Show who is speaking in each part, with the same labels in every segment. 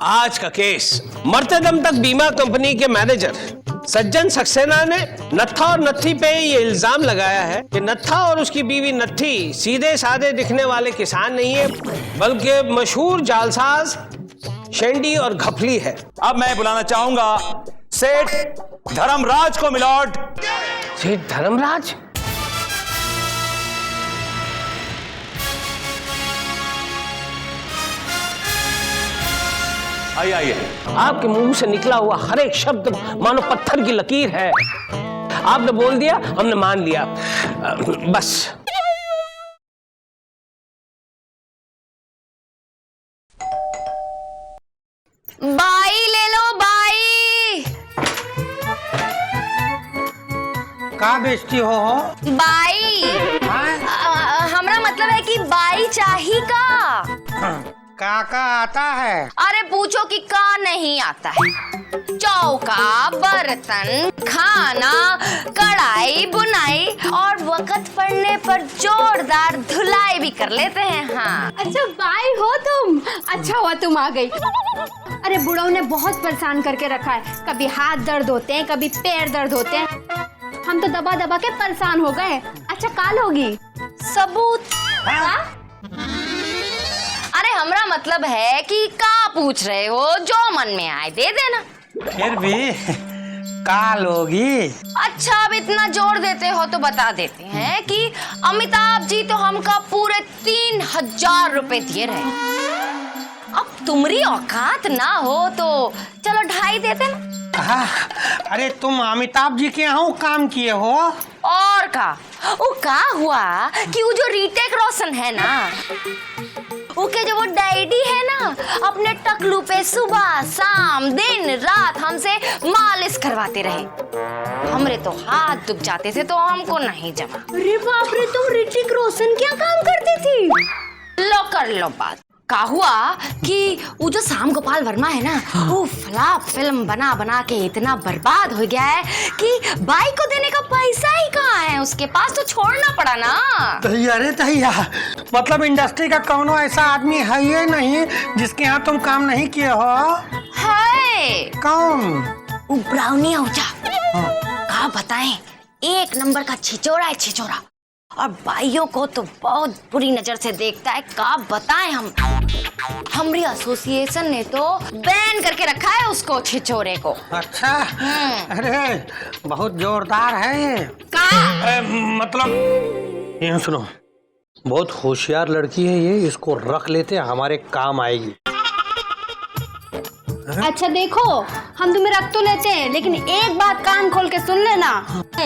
Speaker 1: आज का केस, मरते दम तक बीमा कंपनी के मैनेजर सज्जन सक्सेना ने नत्था और नत्थी पे ये इल्जाम लगाया है कि नत्था और उसकी बीवी नत्थी सीधे साधे दिखने वाले किसान नहीं है, बल्कि मशहूर जालसाज शेंडी और घपली है।
Speaker 2: अब मैं बुलाना चाहूंगा सेठ धर्मराज को मिलॉर्ड।
Speaker 1: सेठ धर्मराज?
Speaker 2: आइए आइए।
Speaker 1: आपके मुंह से निकला हुआ हर एक शब्द मानो पत्थर की लकीर है। आपने बोल दिया, हमने मान लिया, बस।
Speaker 3: बाई ले लो बाई।
Speaker 4: का बेचती हो?
Speaker 3: बाई हमरा मतलब है कि बाई चाही का।
Speaker 4: का आता है?
Speaker 3: अरे पूछो कि का नहीं आता है। चौका, बर्तन, खाना, कढ़ाई, बुनाई और वक्त पड़ने पर जोरदार धुलाई भी कर लेते हैं। हाँ।
Speaker 5: अच्छा बाई हो तुम, अच्छा हुआ तुम आ गई। अरे बुढ़ऊ ने बहुत परेशान करके रखा है, कभी हाथ दर्द होते हैं, कभी पैर दर्द होते हैं, हम तो दबा दबा के परेशान हो गए। अच्छा काल होगी
Speaker 3: सबूत? अरे हमरा मतलब है कि का पूछ रहे हो, जो मन में आए दे देना।
Speaker 4: फिर भी काल होगी।
Speaker 3: अच्छा अब इतना जोर देते हो तो बता देते हैं कि अमिताभ जी तो हमका पूरे 3000 रुपए दिए रहे। अब तुम्हारी औकात ना हो तो चलो 2.5 देते ना।
Speaker 4: अरे तुम अमिताभ जी के यहाँ काम किए हो?
Speaker 3: और का वो का हुआ कि वो जो रीटेक रोशन है ना, ओके जो वो डैडी है ना, अपने टकलू पे सुबह शाम दिन रात हमसे मालिश करवाते रहे। हमरे तो हाथ दुख जाते थे तो हमको नहीं जमा।
Speaker 5: अरे बाप रे, तुम ऋतिक रोशन क्या काम करती थी?
Speaker 3: लो कर लो बात। का हुआ कि वो जो श्याम गोपाल वर्मा है ना, वो फ्लॉप फिल्म बना बना के इतना बर्बाद हो गया है कि बाई को देने का पैसा ही कहाँ है उसके पास, तो छोड़ना पड़ा ना।
Speaker 4: अरे तैया, मतलब इंडस्ट्री का कौनो ऐसा आदमी है ये नहीं जिसके यहाँ तुम काम नहीं किए हो?
Speaker 3: है
Speaker 4: कौन?
Speaker 3: वो ब्राउनी औजा। कहा बताएं, 1 नंबर का छिचोरा है, छिचोरा। और भाइयों को तो बहुत बुरी नजर से देखता है। का बताएं हम, हमारी एसोसिएशन ने तो बैन करके रखा है उसको, छिचोरे को।
Speaker 4: अच्छा, अरे बहुत जोरदार है ये।
Speaker 3: का
Speaker 4: मतलब ये सुनो, बहुत होशियार लड़की है ये, इसको रख लेते, हमारे काम आएगी।
Speaker 5: अच्छा देखो, हम तुम्हें रख तो लेते हैं, लेकिन एक बात कान खोल के सुन लेना,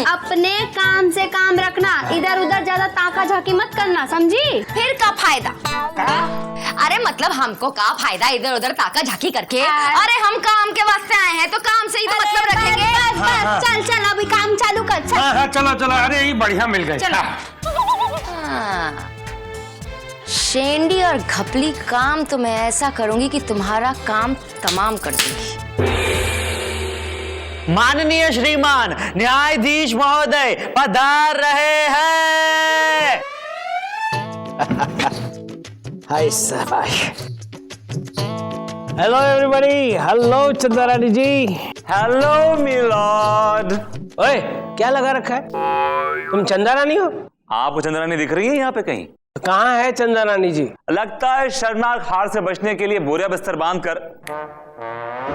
Speaker 5: अपने काम से काम रखना, इधर उधर ज्यादा ताका झाकी मत करना, समझी?
Speaker 3: फिर का फायदा? अरे मतलब हमको का फायदा इधर उधर ताका झाकी करके? अरे हम काम के वास्ते आए हैं तो काम से ही तो मतलब रखेंगे।
Speaker 5: बस, चल चल अभी काम चालू कर।
Speaker 4: चलो चलो, अरे ये बढ़िया मिल गई।
Speaker 3: शेंडी और घपली काम तो मैं ऐसा करूंगी कि तुम्हारा काम तमाम कर दूंगी।
Speaker 6: माननीय श्रीमान न्यायाधीश महोदय पधार रहे हैं।
Speaker 1: हाय शाबाश। Hello everybody, hello Chandrarani ji.
Speaker 2: Hello milord.
Speaker 1: ओए क्या लगा रखा है, तुम चंद्रारानी हो?
Speaker 2: आपको चंद्रारानी दिख रही है यहाँ पे कहीं?
Speaker 1: कहाँ है चंद्रारानी जी?
Speaker 2: लगता है शर्मनाक हार से बचने के लिए बोरिया बिस्तर बांध कर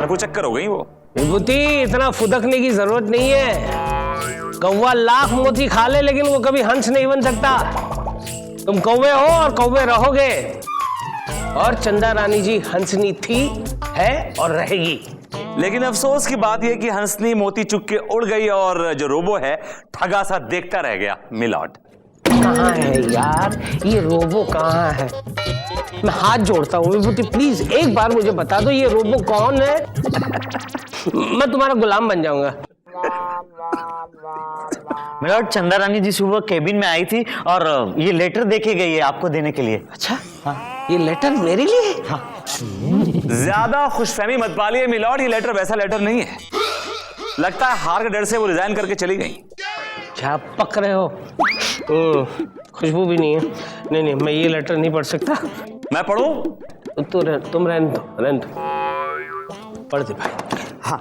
Speaker 2: कुछ चक्कर हो गई वो।
Speaker 1: विभूति, इतना फुदकने की जरूरत नहीं है। कौवा लाख मोती खा ले लेकिन वो कभी हंस नहीं बन सकता। तुम कौवे हो और कौवे रहोगे, और चंद्रारानी जी हंसनी थी, है और रहेगी।
Speaker 2: लेकिन अफसोस की बात यह कि हंसनी मोती चुग के उड़ गई और जो रोबो है ठगा सा देखता रह गया। मिलॉर्ड
Speaker 1: कहाँ है यार ये रोबो, कहाँ है? मैं हाथ जोड़ता हूँ विभूति, प्लीज एक बार मुझे बता दो ये रोबो कौन है। मैं तुम्हारा गुलाम बन जाऊंगा।
Speaker 6: मिलॉर्ड, चंद्रारानी जी सुबह केबिन में आई थी और ये लेटर देके गई है आपको देने के लिए।
Speaker 1: अच्छा, ये लेटर मेरे लिए?
Speaker 6: हाँ।
Speaker 2: ज्यादा खुशफहमी मत पालिए मिलॉर्ड, ये लेटर वैसा लेटर नहीं है। लगता है हार के डर से वो रिजाइन करके चली गई।
Speaker 1: क्या पक रहे हो? खुशबू भी नहीं है। नहीं नहीं, मैं ये लेटर नहीं पढ़ सकता।
Speaker 2: मैं पढ़ूं?
Speaker 1: तुम रहने दो, रहने दो। पढ़ दे भाई।
Speaker 6: हाँ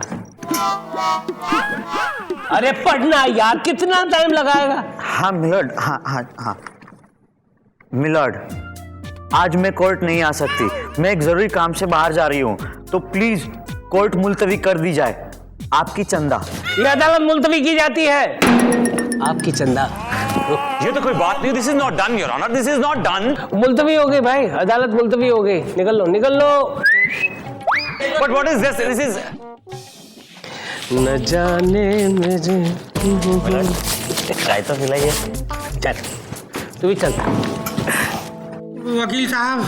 Speaker 1: अरे पढ़ना यार, कितना टाइम लगाएगा?
Speaker 6: हाँ मिलॉर्ड, हाँ हाँ हाँ मिलॉर्ड, आज मैं कोर्ट नहीं आ सकती, मैं एक जरूरी काम से बाहर जा रही हूँ, तो प्लीज कोर्ट मुलतवी कर दी जाए। आपकी चंदा।
Speaker 1: ये अदालत मुलतवी की जाती है। आपकी चंदा।
Speaker 2: ये तो कोई बात नहीं, this is not done your honour, this is not done.
Speaker 1: मुलतवी हो गई भाई, अदालत मुलतवी हो गई। निकल लो निकल लो।
Speaker 2: But what is this? This is
Speaker 1: न जाने मुझे।
Speaker 6: चाय तो पिलाइए।
Speaker 1: चल तू भी चल।
Speaker 4: वकील साहब,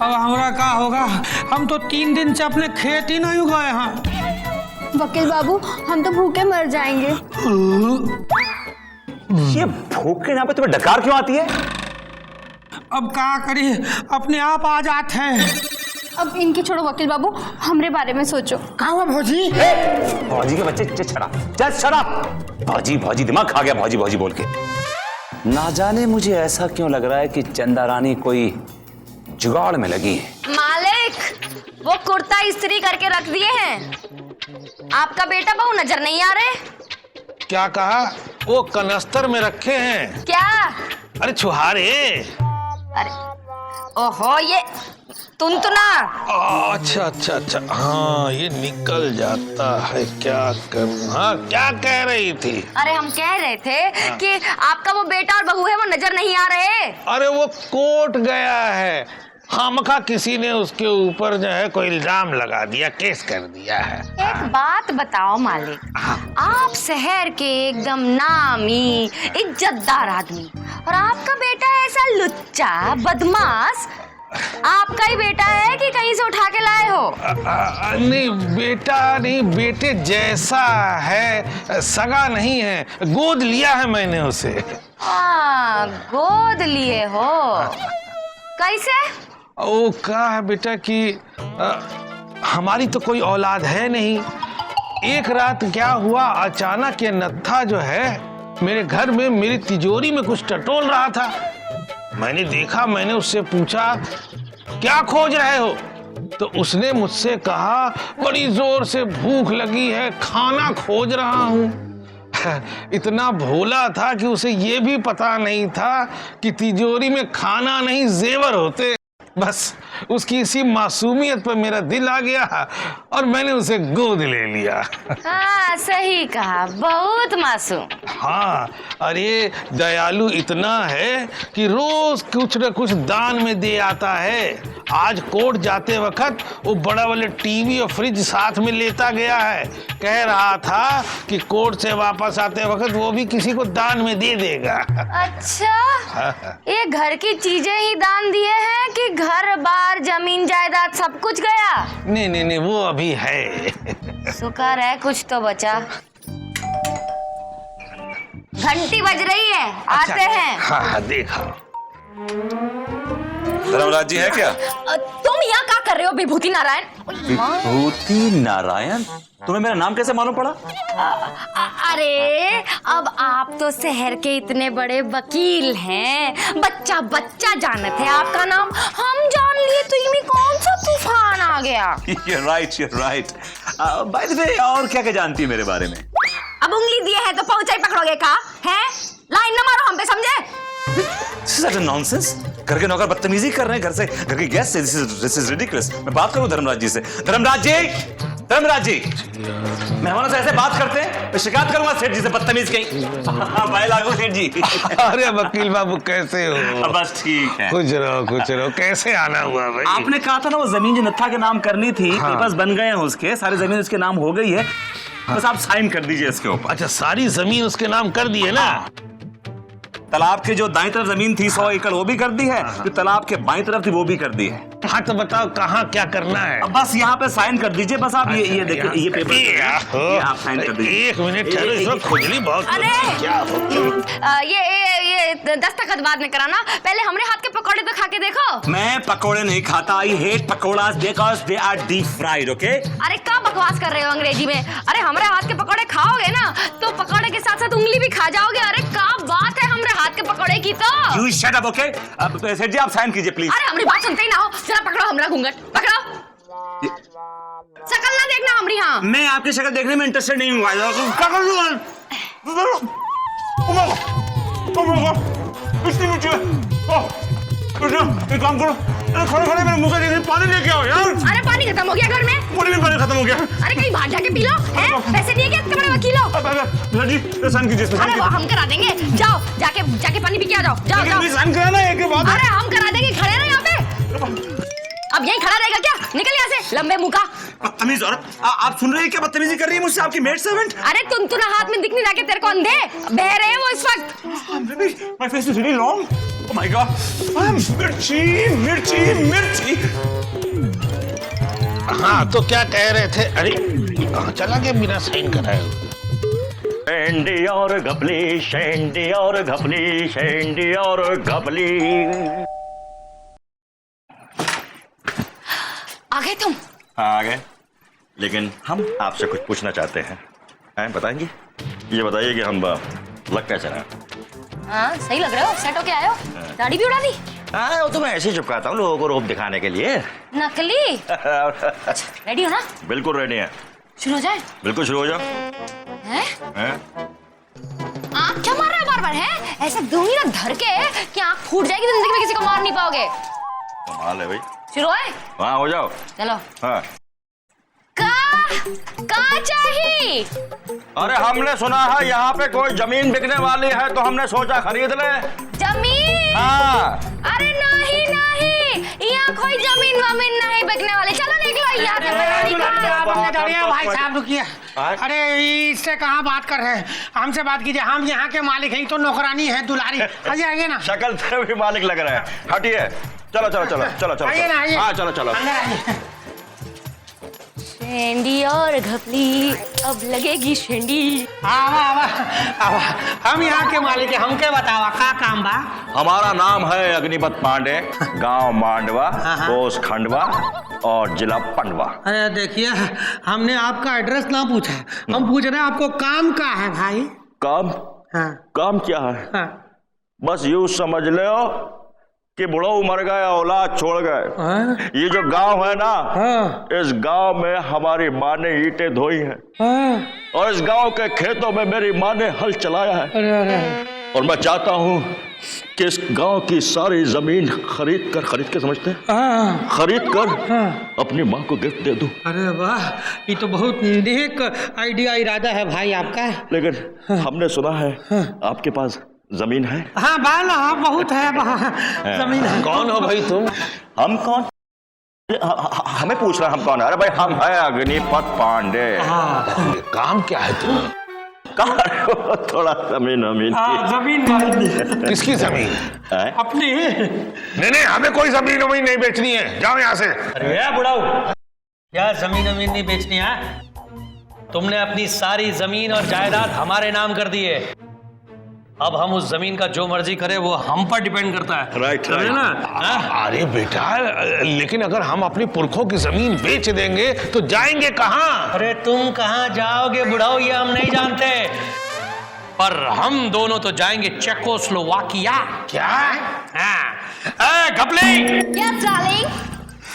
Speaker 4: अब हमारा क्या होगा? हम तो 3 दिन से अपने खेत ही नहीं उगाए हैं।
Speaker 5: वकील बाबू, हम तो भूखे मर जाएंगे।
Speaker 2: ये भूख के नाम पे तुम्हें डकार क्यों आती है?
Speaker 4: अब क्या करिए, अपने आप आ जाते हैं।
Speaker 5: अब इनकी छोड़ो वकील बाबू, हमरे बारे में सोचो।
Speaker 4: कहाँ हुआ भौजी?
Speaker 2: भौजी के बच्चे चल शराब। भौजी भौजी दिमाग खा गया, भौजी भौजी बोल के। ना जाने मुझे ऐसा क्यों लग रहा है कि चंदा रानी कोई जुगाड़ में लगी है।
Speaker 3: मालिक, वो कुर्ता इस्त्री करके रख दिए हैं। आपका बेटा बहू नजर नहीं आ रहे?
Speaker 7: क्या कहा? वो कनस्तर में रखे हैं।
Speaker 3: क्या?
Speaker 7: अरे छुहारे।
Speaker 3: अरे ओहो, ये तुनतुना।
Speaker 7: अच्छा अच्छा अच्छा, हाँ ये निकल जाता है, क्या कर। हाँ क्या कह रही थी?
Speaker 3: अरे हम कह रहे थे कि आपका वो बेटा और बहू है, वो नजर नहीं आ रहे।
Speaker 7: अरे वो कोर्ट गया है, खामखा किसी ने उसके ऊपर जो है कोई इल्जाम लगा दिया, केस कर दिया है।
Speaker 3: एक बात बताओ मालिक, आप शहर के एकदम नामी इज्जतदार आदमी, और आपका बेटा ऐसा लुच्चा बदमाश, आपका ही बेटा है कि कहीं से उठा के लाए हो?
Speaker 7: नहीं बेटा नहीं, बेटे जैसा है, सगा नहीं है, गोद लिया है मैंने उसे।
Speaker 3: गोद लिए हो? कैसे?
Speaker 7: वो कहा है बेटा कि हमारी तो कोई औलाद है नहीं। एक रात क्या हुआ, अचानक ये नत्था जो है मेरे घर में मेरी तिजोरी में कुछ टटोल रहा था। मैंने देखा, मैंने उससे पूछा क्या खोज रहे हो, तो उसने मुझसे कहा बड़ी जोर से भूख लगी है, खाना खोज रहा हूं। इतना भोला था कि उसे ये भी पता नहीं था कि तिजोरी में खाना नहीं जेवर होते। बस उसकी इसी मासूमियत पर मेरा दिल आ गया और मैंने उसे गोद ले लिया।
Speaker 3: हाँ सही कहा, बहुत मासूम।
Speaker 7: हाँ, अरे दयालु इतना है कि रोज कुछ न कुछ दान में दे आता है। आज कोर्ट जाते वक्त वो बड़ा वाले टीवी और फ्रिज साथ में लेता गया है। कह रहा था कि कोर्ट से वापस आते वक्त वो भी किसी को दान में दे देगा।
Speaker 3: अच्छा, ये घर की चीजें ही दान दिए हैं कि घर बार जमीन जायदाद सब कुछ गया?
Speaker 7: नहीं नहीं नहीं, वो अभी है।
Speaker 3: शुक्र है कुछ तो बचा। घंटी बज रही है, आते हैं।
Speaker 7: हाँ हाँ देखा।
Speaker 2: धर्मराज जी है क्या?
Speaker 3: तुम यहाँ क्या कर रहे हो विभूति नारायण?
Speaker 2: विभूति नारायण? तुम्हें मेरा नाम कैसे मालूम पड़ा?
Speaker 3: अरे अब आप तो शहर के इतने बड़े वकील हैं, बच्चा बच्चा जानते हैं आपका नाम, हम जान लिए तो इनमें कौन सा तूफान आ गया?
Speaker 2: You're right. By the way, और क्या क्या जानती है मेरे बारे में?
Speaker 3: अब उंगली दिए है तो पहुंचा ही पकड़ोगे का? है? लाइन न मारो हम पे, समझे?
Speaker 2: This is such a nonsense. घर के नौकर बदतमीजी कर रहे हैं, घर के गेस्ट से। This is ridiculous. मैं बात करूं धर्मराज जी से। धर्मराज जी, मेहमानों से ऐसे बात करते हैं? मैं शिकायत करूंगा सेठ जी से, बदतमीज कहीं। भाई लागू सेठ जी।
Speaker 7: अरे वकील बाबू कैसे हो?
Speaker 2: बस ठीक है।
Speaker 7: कुछ रहो, कैसे आना हुआ भाई?
Speaker 2: आपने कहा था ना वो जमीन जो नत्था के नाम करनी थी, पेपर्स बन गए हैं उसके, सारी जमीन उसके नाम हो गई है। बस आप साइन कर दीजिए इसके ऊपर।
Speaker 7: अच्छा, सारी जमीन उसके नाम कर दी है ना?
Speaker 2: तालाब के जो दाईं तरफ जमीन थी 100 एकड़ वो भी कर दी है, जो तालाब के बाईं तरफ थी वो भी कर दी है।
Speaker 7: हाँ तो बताओ कहाँ क्या करना है?
Speaker 2: अब बस यहाँ पे साइन कर दीजिए। बस आप ये देखिए, ये पेपर ये आप साइन कर दीजिए।
Speaker 7: एक मिनट ठहरो, इसमें खुजली बहुत
Speaker 3: अरे!
Speaker 7: होती है। क्या हो?
Speaker 3: ये दस्तखत बाद में कराना, पहले हमरे हाथ के पकौड़े तो खा के देखो।
Speaker 2: मैं पकोड़े नहीं खाता। I hate pakoras because they are deep fried, okay?
Speaker 3: अरे क्या बकवास कर रहे हो अंग्रेजी में? अरे हमरे हाथ के पकौड़े खाओगे ना तो पकौड़े के साथ साथ उंगली भी खा जाओगे। अरे क्या बात है हमरे हाथ के पकौड़े की तो।
Speaker 2: You shut up, okay? अब सेठ जी आप साइन कीजिए प्लीज।
Speaker 3: अरे हमारी बात सुनते ही ना हो, जरा पकड़ो हमरा घूंघट, पकड़ो। शकल ना देखना यहाँ।
Speaker 2: मैं आपकी शक्ल देखने में इंटरेस्टेड नहीं हूँ। क्या कर रही हो? इतनी नीचे एक काम करो, खड़े खड़े मेरे मुंह से देखिए, पानी लेके आओ यार।
Speaker 3: अरे पानी खत्म हो गया घर में।
Speaker 2: पूरे में पानी खत्म हो गया।
Speaker 3: अरे कहीं बाहर जाके पी लो, हैं? पैसे दिए क्या तुम्हारे वकील हो?
Speaker 2: जी साइन कीजिए।
Speaker 3: अरे वो हम करा देंगे, जाओ जाके पानी पी के आ जाओ। जाओ
Speaker 2: साइन कराना है एक बात।
Speaker 3: अरे हम करा देंगे, खड़े ना यहाँ पे। अब यहीं खड़ा रहेगा क्या? निकल यहाँ से लंबे मुंह का।
Speaker 2: अमीज औरत, आप सुन रहे हैं क्या बदतमीजी कर रही है मुझसे आपकी मेड सर्वेंट?
Speaker 3: अरे तुम हाथ में दिख नहीं रहा कि तेरे को अंधे बह रहे हैं वो इस वक्त।
Speaker 2: My face is really long. Oh my God. मिर्ची।
Speaker 7: हाँ तो क्या कह रहे थे? अरे कहाँ चला गया बिना साइन कराए?
Speaker 6: शेंडी और घपली, शेंडी और घपली, शेंडी और घपली।
Speaker 3: आ गए तुम?
Speaker 6: हाँ आ गए, लेकिन हम आपसे कुछ पूछना चाहते हैं। बताएंगे? ये बताइए कि हम लग कैसे रहे?
Speaker 3: हाँ सही लग रहे हो, सेट होके आए हो। दाढ़ी भी उड़ा दी?
Speaker 6: हाँ वो तो मैं ऐसे ही चिपकाता हूँ लोगों को रोब दिखाने के लिए।
Speaker 3: नकली। रेडी हो ना?
Speaker 6: बिल्कुल रेडी है।
Speaker 3: शुरू हो जाए?
Speaker 6: बिल्कुल शुरू हो जाओ।
Speaker 3: हैं? आँख क्या मार रहे हो बार-बार, हैं? ऐसे दूंगी ना धर के कि आँख फूट जाएगी, जिंदगी में किसी को मार नहीं पाओगे।
Speaker 6: कमाल है भाई।
Speaker 3: शुरू है?
Speaker 6: हाँ हो जाओ।
Speaker 3: चलो।
Speaker 6: हाँ।
Speaker 3: का चाहिए?
Speaker 6: अरे हमने सुना है यहाँ पे कोई जमीन बिकने वाली है, तो हमने सोचा खरीद ले।
Speaker 3: जमीन?
Speaker 6: हाँ।
Speaker 3: अरे नहीं, यहाँ कोई जमीन वमीन नहीं बिकने वाली। चलो निकलो यहाँ से।
Speaker 4: भाई साहब रुकिए। अरे इससे कहाँ बात कर रहे हैं? हमसे बात कीजिए, हम यहाँ के मालिक हैं, तो नौकरानी है दुलारी। आइए ना।
Speaker 6: शक्ल से भी मालिक लग रहा है। हटिए। चलो।
Speaker 4: आइए ना, आइए।
Speaker 6: हाँ चलो।
Speaker 3: शेंडी और घपली, अब लगेगी शेंडी।
Speaker 4: आवा। हम यहाँ के मालिक हैं, हमके बतावा का काम बा?
Speaker 6: हमारा नाम है अग्निपत पांडे, गांव मांडवा, पोस्ट खंडवा और जिला पंडवा।
Speaker 4: अरे देखिए, हमने आपका एड्रेस ना पूछा, हम पूछ रहे हैं आपको काम का है भाई?
Speaker 6: काम?
Speaker 4: हाँ।
Speaker 6: काम क्या है?
Speaker 4: हाँ।
Speaker 6: बस यूं समझ लो कि बुढ़ऊ मर गए, औलाद छोड़ गए। ये जो गांव है ना, इस गांव में हमारी माँ ने ईंटें धोई हैं, और इस गांव के खेतों में मेरी माँ ने हल चलाया है। और मैं चाहता हूँ कि इस गांव की सारी जमीन खरीद के समझते हैं, खरीद कर अपनी माँ को गिफ्ट दे दूं।
Speaker 4: अरे वाह, ये तो बहुत नेक आइडिया, इरादा है भाई आपका।
Speaker 6: लेकिन हमने सुना है आपके पास जमीन है?
Speaker 4: हाँ बाल, हाँ बहुत है, जमीन है।
Speaker 7: कौन हो भाई तुम?
Speaker 6: हम कौन? हमें पूछ रहा हम कौन है? अरे भाई हम है अग्निपत पांडे।
Speaker 7: काम क्या है तुम?
Speaker 6: थोड़ा जमीन
Speaker 7: किसकी जमीन?
Speaker 4: अपनी।
Speaker 7: नहीं हमें कोई जमीन नहीं बेचनी है, जाओ यहाँ से।
Speaker 4: अरे बुढ़ाऊ, क्या जमीन नहीं बेचनी है? तुमने अपनी सारी जमीन और जायदाद हमारे नाम कर दी है। अब हम उस जमीन का जो मर्जी करें वो हम पर डिपेंड करता है।
Speaker 6: राइट
Speaker 4: ना?
Speaker 7: अरे बेटा, लेकिन अगर हम अपने पुरखों की जमीन बेच देंगे तो जाएंगे कहाँ?
Speaker 4: अरे तुम कहाँ जाओगे बुढ़ाओ, ये हम नहीं जानते, पर हम दोनों तो जाएंगे चेकोस्लोवाकिया।
Speaker 7: क्या?
Speaker 4: घपली,
Speaker 3: Yes, darling.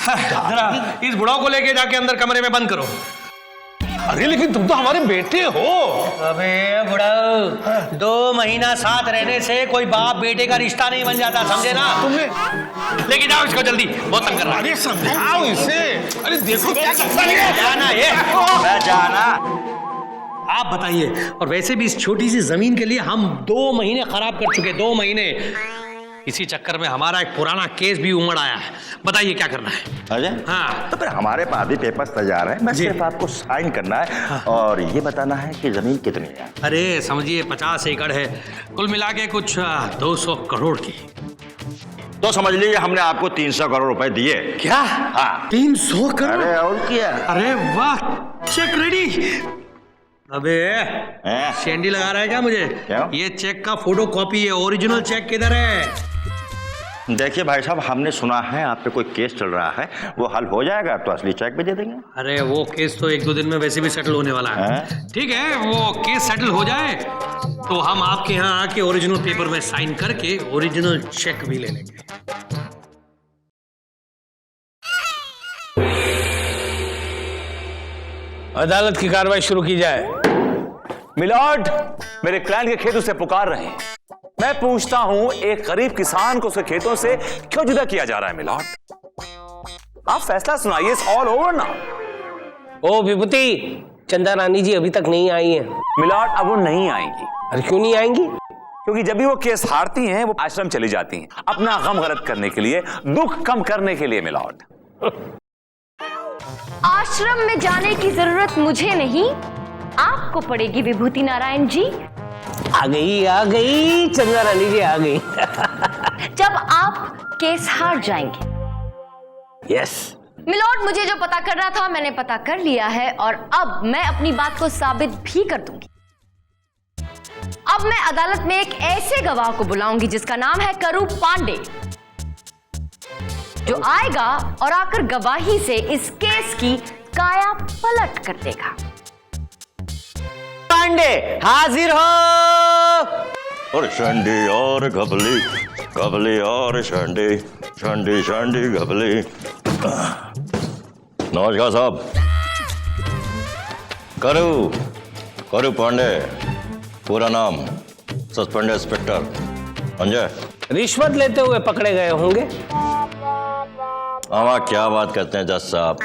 Speaker 4: जरा इस बुढ़ाओ को लेके जाके अंदर कमरे में बंद करो।
Speaker 7: अरे लेकिन तुम तो हमारे बेटे हो।
Speaker 4: अबे बुढ़ाओ, 2 महीना साथ रहने से कोई बाप बेटे का रिश्ता नहीं बन जाता, समझे ना?
Speaker 7: तुम्हें
Speaker 4: लेके जाओ इसको जल्दी, बहुत तंग कर रहा है।
Speaker 7: अरे समझाओ इसे। अरे देखो क्या करता है।
Speaker 4: जाना ये,
Speaker 6: मैं जाना।
Speaker 4: आप बताइए। और वैसे भी इस छोटी सी जमीन के लिए हम 2 महीने खराब कर चुके, 2 महीने। इसी चक्कर में हमारा एक पुराना केस भी उमड़ आया है। बताइए क्या करना है?
Speaker 6: अजय,
Speaker 4: हाँ।
Speaker 6: तो फिर हमारे पास भी पेपर्स तैयार हैं, बस सिर्फ आपको साइन करना है और ये बताना है कि जमीन कितनी है।
Speaker 4: अरे समझिए 50 एकड़ है, कुल मिला के कुछ 200 करोड़ की।
Speaker 6: तो समझ लीजिए हमने आपको 300 करोड़ रुपए दिए।
Speaker 4: क्या?
Speaker 6: हाँ।
Speaker 4: 300 करोड़?
Speaker 6: अरे और क्या?
Speaker 4: अरे वाह, चेक रेडी। अबे शेंडी लगा रहा है क्या मुझे?
Speaker 6: क्या?
Speaker 4: ये चेक का फोटो कॉपी है, ओरिजिनल चेक किधर है?
Speaker 6: देखिए भाई साहब, हमने सुना है आप पे कोई केस चल रहा है, वो हल हो जाएगा तो असली चेक भी दे देंगे।
Speaker 4: अरे वो केस तो 1-2 दिन में वैसे भी सेटल होने वाला है। ठीक है, वो केस सेटल हो जाए तो हम आपके यहाँ आके ओरिजिनल पेपर में साइन करके ओरिजिनल चेक भी ले लेंगे।
Speaker 1: अदालत की कार्रवाई शुरू की जाए।
Speaker 2: मिलॉर्ड, मेरे क्लाइंट के खेत उसे पुकार रहे हैं। मैं पूछता हूं, एक गरीब किसान को उसके खेतों से क्यों जुदा किया जा रहा है? मिलॉर्ड, आप फैसला सुनाइए। इट्स ऑल ओवर ना।
Speaker 1: ओ विभूति, चंदा रानी जी अभी तक नहीं आई हैं।
Speaker 2: मिलॉर्ड, अब वो नहीं आएंगी।
Speaker 1: अरे क्यों नहीं आएंगी?
Speaker 2: क्योंकि जब भी वो केस हारती हैं, वो आश्रम चली जाती हैं, अपना गम गलत करने के लिए, दुख कम करने के लिए। मिलॉर्ड,
Speaker 3: आश्रम में जाने की जरूरत मुझे नहीं, आपको पड़ेगी विभूति नारायण जी।
Speaker 1: आ गई चंदा रानी जी, आ गई।
Speaker 3: जब आप केस हार जाएंगे।
Speaker 1: यस।
Speaker 3: मिलॉर्ड, मुझे जो पता करना था मैंने पता कर लिया है, और अब मैं अपनी बात को साबित भी कर दूंगी। अब मैं अदालत में एक ऐसे गवाह को बुलाऊंगी जिसका नाम है करू पांडे, जो आएगा और आकर गवाही से इस केस की काया पलट कर देगा।
Speaker 6: पांडे हाजिर हो।
Speaker 8: और शंडी और घबली, घबली और शंडी, शंडी शंडी घबली। नमस्कार साहब। करू पांडे, पूरा नाम सस्पेंड इंस्पेक्टर संजय।
Speaker 1: रिश्वत लेते हुए पकड़े गए होंगे।
Speaker 8: आवा क्या बात करते हैं जज साहब,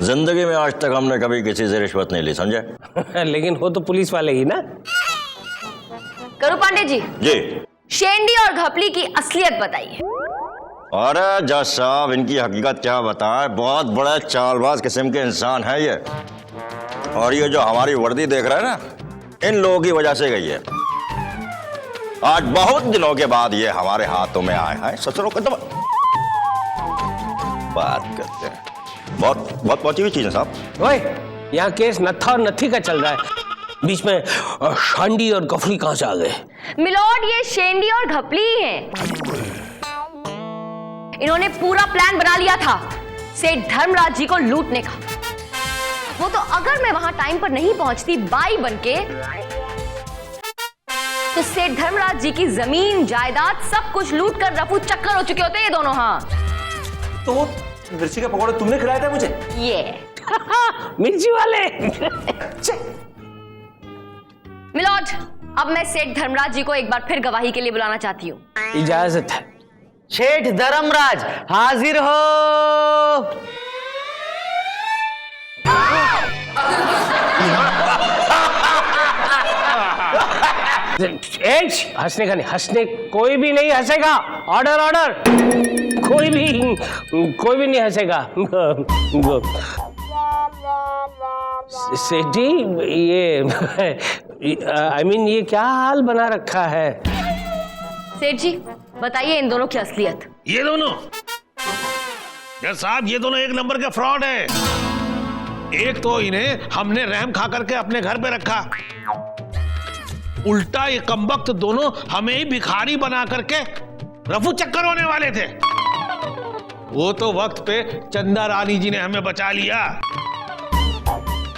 Speaker 8: जिंदगी में आज तक हमने कभी किसी से रिश्वत नहीं ली, समझे।
Speaker 1: लेकिन हो तो पुलिस वाले ही ना।
Speaker 3: करू पांडे जी,
Speaker 8: जी।
Speaker 3: शेंडी और घपली की असलियत बताइए।
Speaker 8: अरे जज साहब, इनकी हकीकत क्या बताएं, बहुत बड़े चालबाज किस्म के इंसान है ये। और ये जो हमारी वर्दी देख रहे हैं ना, इन लोगों की वजह से गई है। आज बहुत दिनों के बाद ये हमारे हाथों में आए हैं। ससुरों को तो बात करते हैं, बहुत पहुंची हुई चीज है साहब।
Speaker 1: ओए, यहाँ केस नत्था और नत्थी का चल रहा है, बीच में शांडी और गफली कहां से आ गए?
Speaker 3: मिलॉर्ड, ये शेंडी और घपली ही हैं। इन्होंने पूरा प्लान बना लिया था सेठ धर्मराज जी को लूटने का। वो तो अगर मैं वहां टाइम पर नहीं पहुंचती बाई बनके, तो सेठ धर्मराज जी की जमीन जायदाद सब कुछ लूट कर रफू चक्कर हो चुके होते ये दोनों। हाँ,
Speaker 2: तो वो मिर्ची का पकौड़ा तुमने खिलाया था मुझे?
Speaker 3: ये
Speaker 1: मिर्ची वाले।
Speaker 3: मिलॉर्ड, अब मैं सेठ धर्मराज जी को एक बार फिर गवाही के लिए बुलाना चाहती हूँ।
Speaker 1: इजाजत है।
Speaker 6: शेठ धर्मराज हाजिर हो।
Speaker 1: हंसने का नहीं, हंसने कोई भी नहीं हंसेगा। ऑर्डर ऑर्डर, कोई भी नहीं हंसेगा। सेठ जी, ये आई मीन ये क्या हाल बना रखा है?
Speaker 3: सेठ जी, बताइए इन दोनों की असलियत।
Speaker 7: ये दोनों यार साहब, ये दोनों एक नंबर के फ्रॉड है। एक तो इन्हें हमने रहम खा करके अपने घर पे रखा, उल्टा ये कमबख्त दोनों हमें ही भिखारी बना करके रफू चक्कर होने वाले थे। वो तो वक्त पे चंदा रानी जी ने हमें बचा लिया,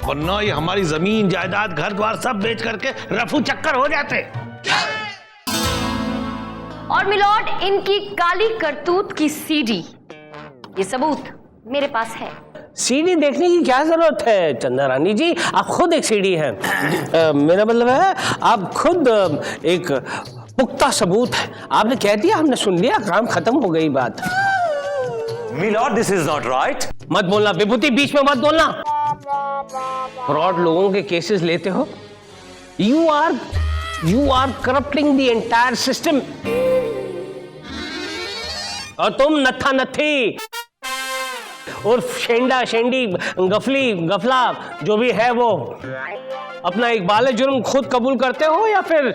Speaker 7: वरना ये हमारी जमीन जायदाद घर द्वार सब बेच करके रफू चक्कर हो जाते।
Speaker 3: और मिलॉर्ड, इनकी काली करतूत की सीडी, ये सबूत मेरे पास है।
Speaker 1: सीडी देखने की क्या जरूरत है चंदा रानी जी, आप खुद एक सीडी हैं। मेरा मतलब है आप खुद एक पुख्ता सबूत है। आपने कह दिया, हमने सुन लिया, काम खत्म हो गई बात।
Speaker 2: Milord, this is not right.
Speaker 1: मत बोलना विभूति, बीच में मत बोलना। फ्रॉड लोगों के केसेस लेते हो। You are corrupting the entire system. और तुम नत्था नत्थी और शेंडा शेंडी गफली गफला जो भी है, वो अपना इकबाल जुर्म खुद कबूल करते हो या फिर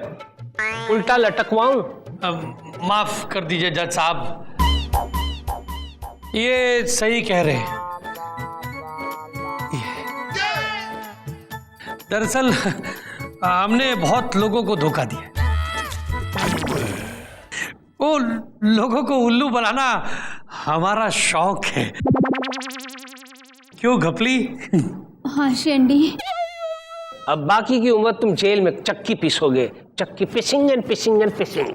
Speaker 1: उल्टा लटकवाऊं?
Speaker 4: माफ कर दीजिए जज साहब, ये सही कह रहे हैं। दरअसल हमने बहुत लोगों को धोखा दिया। वो लोगों को उल्लू बनाना हमारा शौक है। क्यों घपली?
Speaker 5: हाँ शेंडी।
Speaker 1: अब बाकी की उम्र तुम जेल में चक्की पीसोगे, चक्की पिसिंग एंड पिसिंग एंड पिसिंग।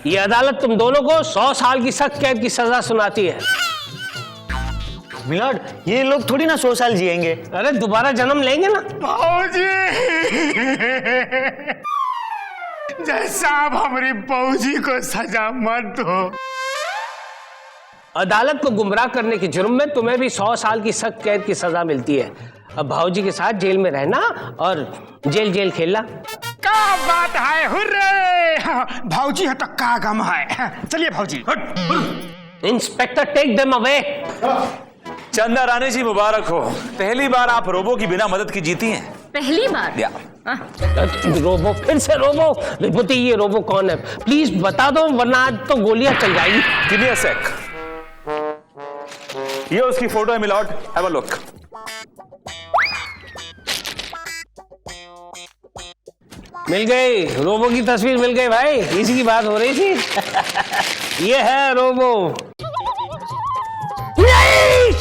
Speaker 1: ये अदालत तुम दोनों को 100 साल की सख्त कैद की सजा सुनाती है।
Speaker 6: मिलॉर्ड, ये लोग थोड़ी ना 100 साल जिएंगे।
Speaker 1: अरे दोबारा जन्म लेंगे ना।
Speaker 9: जैसा आप हमारी बहूजी को सजा मत दो।
Speaker 1: अदालत को गुमराह करने के जुर्म में तुम्हें भी 100 साल की सख्त कैद की सजा मिलती है। अब भाऊजी के साथ जेल में रहना और जेल जेल खेलना।
Speaker 9: क्या बात है, हुर्रे! भाऊजी है तो का गम है। चलिए भाऊजी।
Speaker 1: Inspector take them away.
Speaker 2: Chanda Rani जी मुबारक हो, पहली बार आप रोबो की बिना मदद की जीती हैं।
Speaker 3: पहली बार?
Speaker 2: या
Speaker 1: रोबो, फिर से रोबो। विभूति, ये रोबो कौन है प्लीज बता दो, वरना आज तो गोलियां चल जाएगी।
Speaker 2: गिव मी अ सेक। ये उसकी फोटो है मिलॉर्ड, हैव अ लुक।
Speaker 1: मिल गई, रोबो की तस्वीर मिल गई भाई, इसी की बात हो रही थी। ये है रोबो। नहीं!